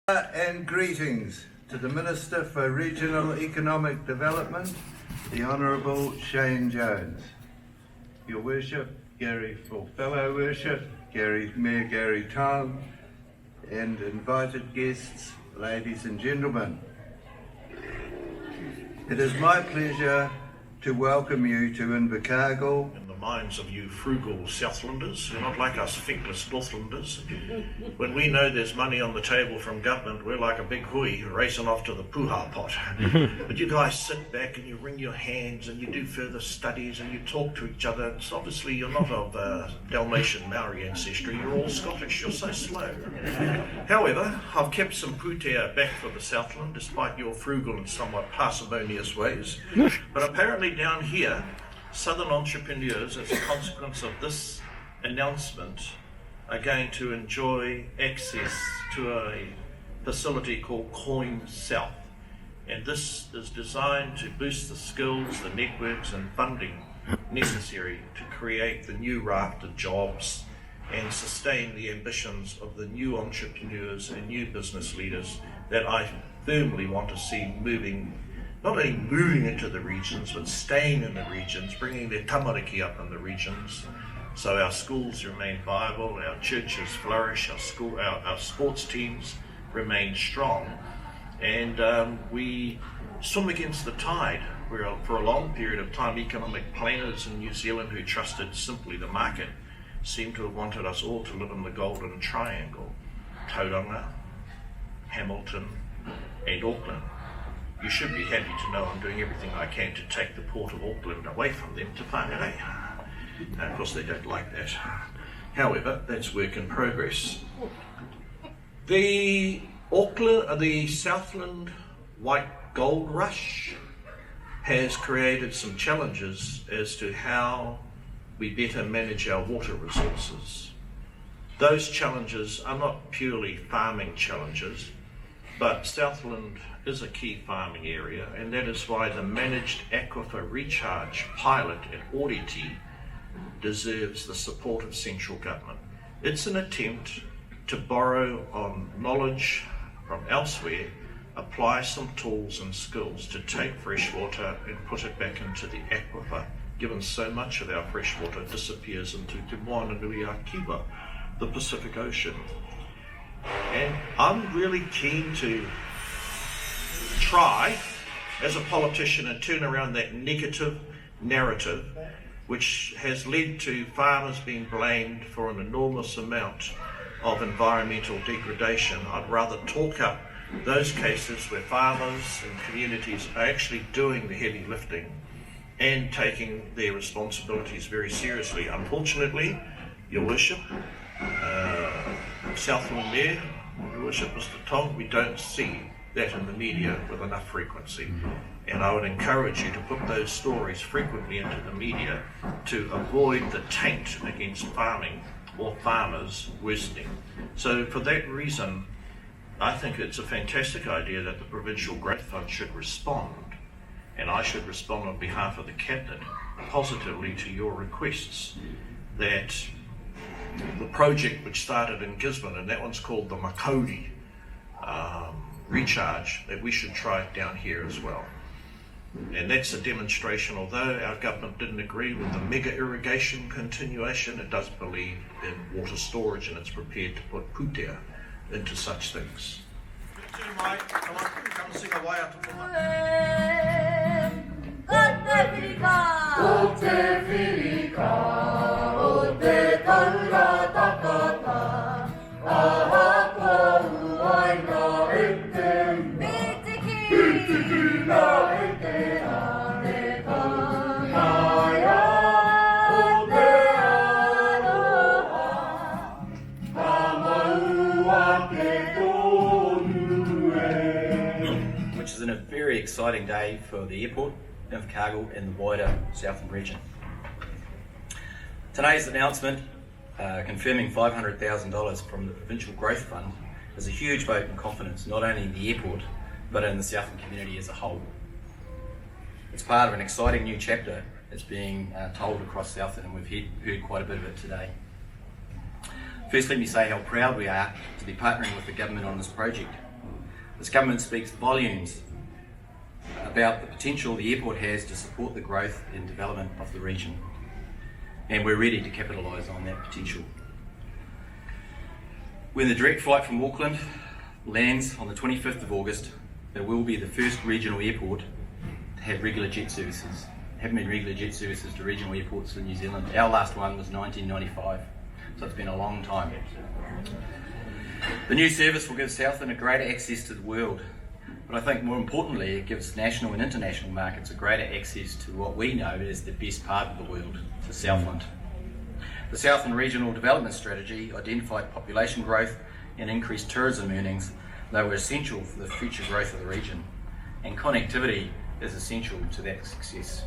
And greetings to the Minister for Regional Economic Development, the Honourable Shane Jones. Your Worship, fellow Worship, Mayor Gary Tong, and invited guests, ladies and gentlemen. It is my pleasure to welcome you to Invercargill. In the minds of you frugal Southlanders, you're not like us thinkless Northlanders. When we know there's money on the table from government, we're like a big hui racing off to the puha pot. But you guys sit back and you wring your hands and you do further studies and you talk to each other. So obviously you're not of Dalmatian Maori ancestry, you're all Scottish, you're so slow. However, I've kept some putea back for the Southland, despite your frugal and somewhat parsimonious ways. But apparently down here, Southern entrepreneurs, as a consequence of this announcement, are going to enjoy access to a facility called Coin South. And this is designed to boost the skills, the networks and funding necessary to create the new raft of jobs and sustain the ambitions of the new entrepreneurs and new business leaders that I firmly want to see not only moving into the regions, but staying in the regions, bringing their tamariki up in the regions, so our schools remain viable, our churches flourish, our sports teams remain strong, and we swim against the tide. Where for a long period of time, economic planners in New Zealand who trusted simply the market seem to have wanted us all to live in the Golden Triangle: Tauranga, Hamilton, and Auckland. You should be happy to know I'm doing everything I can to take the Port of Auckland away from them to Whangarei. And of course they don't like that. However, that's work in progress. The Southland White Gold Rush has created some challenges as to how we better manage our water resources. Those challenges are not purely farming challenges, but Southland is a key farming area, and that is why the managed aquifer recharge pilot at Oriti deserves the support of central government. It's an attempt to borrow on knowledge from elsewhere, apply some tools and skills to take fresh water and put it back into the aquifer, given so much of our fresh water disappears into Te Moana Nui a Kiwa, the Pacific Ocean. And I'm really keen to try, as a politician, and turn around that negative narrative which has led to farmers being blamed for an enormous amount of environmental degradation. I'd rather talk up those cases where farmers and communities are actually doing the heavy lifting and taking their responsibilities very seriously. Unfortunately, Your Worship, Southland Mayor, Your Worship Mr Tong, we don't see that in the media with enough frequency. And I would encourage you to put those stories frequently into the media to avoid the taint against farming or farmers worsening. So for that reason, I think it's a fantastic idea that the Provincial Growth Fund should respond, and I should respond on behalf of the Cabinet positively to your requests that the project which started in Gisborne, and that one's called the Makodi recharge, that we should try it down here as well. And that's a demonstration. Although our government didn't agree with the mega irrigation continuation, it does believe in water storage and it's prepared to put putea into such things. You too, Mike. Come on, come and sing a waiata for which is a very exciting day for the airport, Invercargill and the wider Southland region. Today's announcement confirming $500,000 from the Provincial Growth Fund is a huge vote of confidence not only in the airport but in the Southland community as a whole. It's part of an exciting new chapter that's being told across Southland, and we've heard quite a bit of it today. First, let me say how proud we are to be partnering with the government on this project. This government speaks volumes about the potential the airport has to support the growth and development of the region, and we're ready to capitalise on that potential. When the direct flight from Auckland lands on the 25th of August, it will be the first regional airport to have regular jet services. Haven't been regular jet services to regional airports in New Zealand. Our last one was 1995, so it's been a long time. The new service will give Southland a greater access to the world, but I think more importantly it gives national and international markets a greater access to what we know as the best part of the world, the Southland. The Southland Regional Development Strategy identified population growth and increased tourism earnings. They were essential for the future growth of the region, and connectivity is essential to that success.